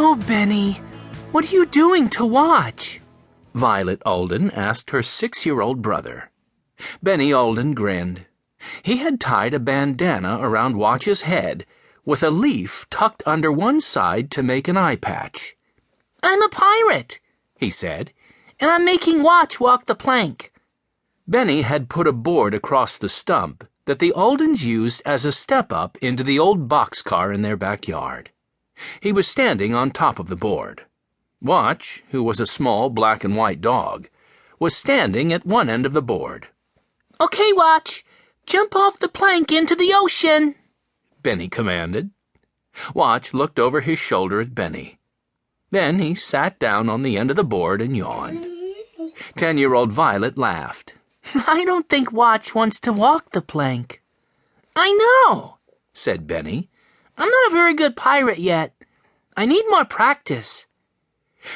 Oh, Benny, what are you doing to Watch? Violet Alden asked her 6-year-old brother. Benny Alden grinned. He had tied a bandana around Watch's head with a leaf tucked under one side to make an eye patch. I'm a pirate, he said, and I'm making Watch walk the plank. Benny had put a board across the stump that the Aldens used as a step-up into the old boxcar in their backyard. He was standing on top of the board. Watch, who was a small black and white dog, was standing at one end of the board. Okay, Watch, jump off the plank into the ocean, Benny commanded. Watch looked over his shoulder at Benny. Then he sat down on the end of the board and yawned. 10-year-old Violet laughed. I don't think Watch wants to walk the plank. I know, said Benny. I'm not a very good pirate yet. I need more practice.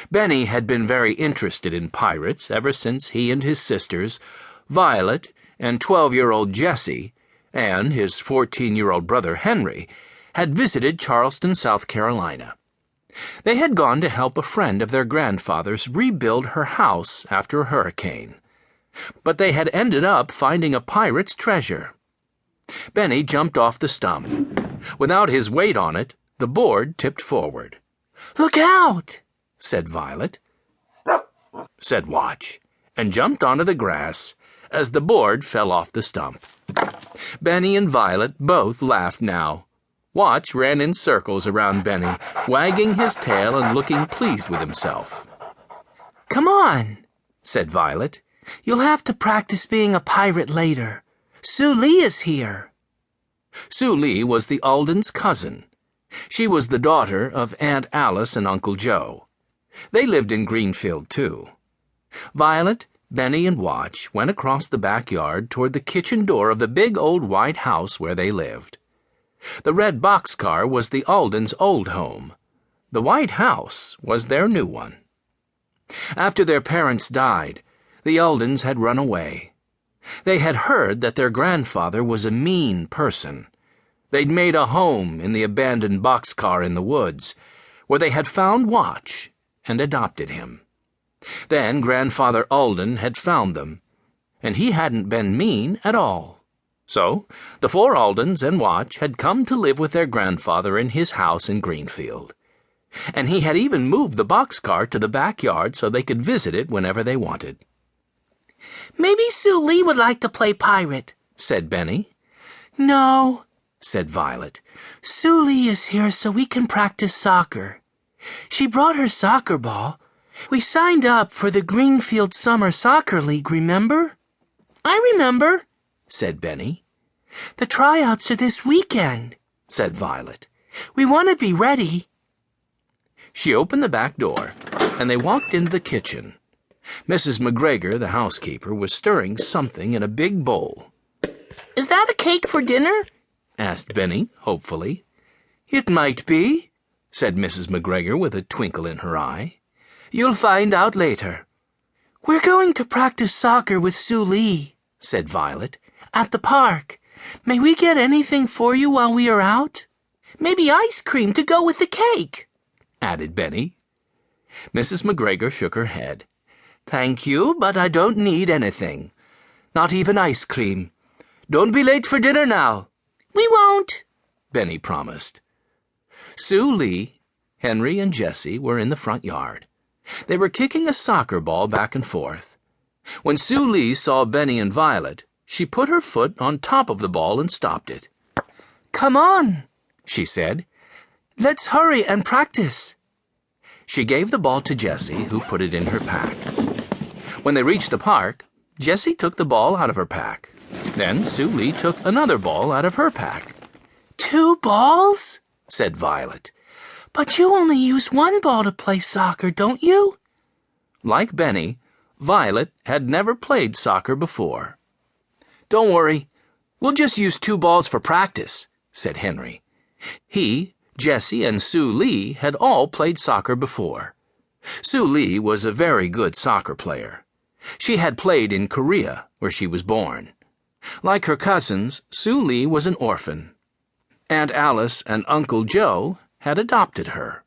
Benny had been very interested in pirates ever since he and his sisters, Violet and 12-year-old Jessie, and his 14-year-old brother Henry, had visited Charleston, South Carolina. They had gone to help a friend of their grandfather's rebuild her house after a hurricane. But they had ended up finding a pirate's treasure. Benny jumped off the stump. Without his weight on it, the board tipped forward. Look out, said Violet. Said Watch, and jumped onto the grass as the board fell off the stump. Benny and Violet both laughed now. Watch ran in circles around Benny, wagging his tail and looking pleased with himself. Come on, said Violet. You'll have to practice being a pirate later. Sue Lee is here. Sue Lee was the Aldens' cousin. She was the daughter of Aunt Alice and Uncle Joe. They lived in Greenfield, too. Violet, Benny, and Watch went across the backyard toward the kitchen door of the big old white house where they lived. The red boxcar was the Aldens' old home. The white house was their new one. After their parents died, the Aldens had run away. They had heard that their grandfather was a mean person. They'd made a home in the abandoned boxcar in the woods, where they had found Watch and adopted him. Then Grandfather Alden had found them, and he hadn't been mean at all. So the 4 Aldens and Watch had come to live with their grandfather in his house in Greenfield. And he had even moved the boxcar to the backyard so they could visit it whenever they wanted. Maybe Sue Lee would like to play pirate, said Benny. No, said Violet. Sue Lee is here so we can practice soccer. She brought her soccer ball. We signed up for the Greenfield Summer Soccer League, remember? I remember, said Benny. The tryouts are this weekend, said Violet. We want to be ready. She opened the back door, and they walked into the kitchen. Mrs. McGregor, the housekeeper, was stirring something in a big bowl. Is that a cake for dinner? Asked Benny, hopefully. It might be, said Mrs. McGregor with a twinkle in her eye. You'll find out later. We're going to practice soccer with Sue Lee, said Violet, at the park. May we get anything for you while we are out? Maybe ice cream to go with the cake, added Benny. Mrs. McGregor shook her head. Thank you, but I don't need anything. Not even ice cream. Don't be late for dinner now. We won't, Benny promised. Sue Lee, Henry, and Jessie were in the front yard. They were kicking a soccer ball back and forth. When Sue Lee saw Benny and Violet, she put her foot on top of the ball and stopped it. Come on, she said. Let's hurry and practice. She gave the ball to Jessie, who put it in her pack. When they reached the park, Jessie took the ball out of her pack. Then Sue Lee took another ball out of her pack. 2 balls? Said Violet. But you only use 1 ball to play soccer, don't you? Like Benny, Violet had never played soccer before. Don't worry, we'll just use 2 balls for practice, said Henry. He, Jessie, and Sue Lee had all played soccer before. Sue Lee was a very good soccer player. She had played in Korea, where she was born. Like her cousins, Sue Lee was an orphan. Aunt Alice and Uncle Joe had adopted her.